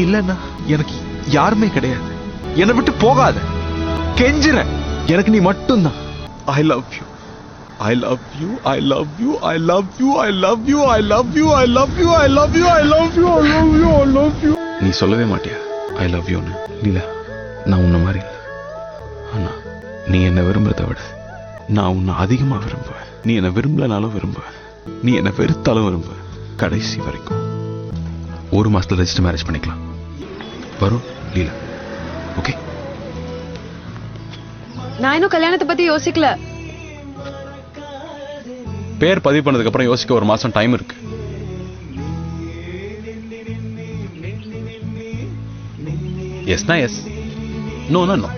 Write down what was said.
இல்லன்னா எனக்கு யாருமே கிடையாது. என்னை விட்டு போகாத, கெஞ்சுறேன். எனக்கு நீ மட்டும்தான். I love you, I love you, I love you, I love you, I love you, I love you, I love you, I love you, I love you, I love you, I love you. நீ சொல்லவே மாட்டியா I love யூன்னு? இல்ல, நான் உன்ன மாதிரி இல்லை. ஆனா நீ என்னை விரும்புறதை விட நான் உன்னை அதிகமா விரும்புவேன். நீ என்னை விரும்பலனாலும் விரும்புவேன், நீ என்னை வெறுத்தாலும் விரும்புவேன். கடைசி வரைக்கும். 1 மாசத்துல ரெஜிஸ்டர் மேரேஜ் பண்ணிக்கலாம். வரும் லீலா, ஓகே? நான் இன்னும் கல்யாணத்தை பத்தி யோசிக்கல. பேர் பதிவு பண்ணதுக்கு அப்புறம் யோசிக்க 1 மாசம் டைம் இருக்கு. எஸ்னா எஸ், நோனா நோ.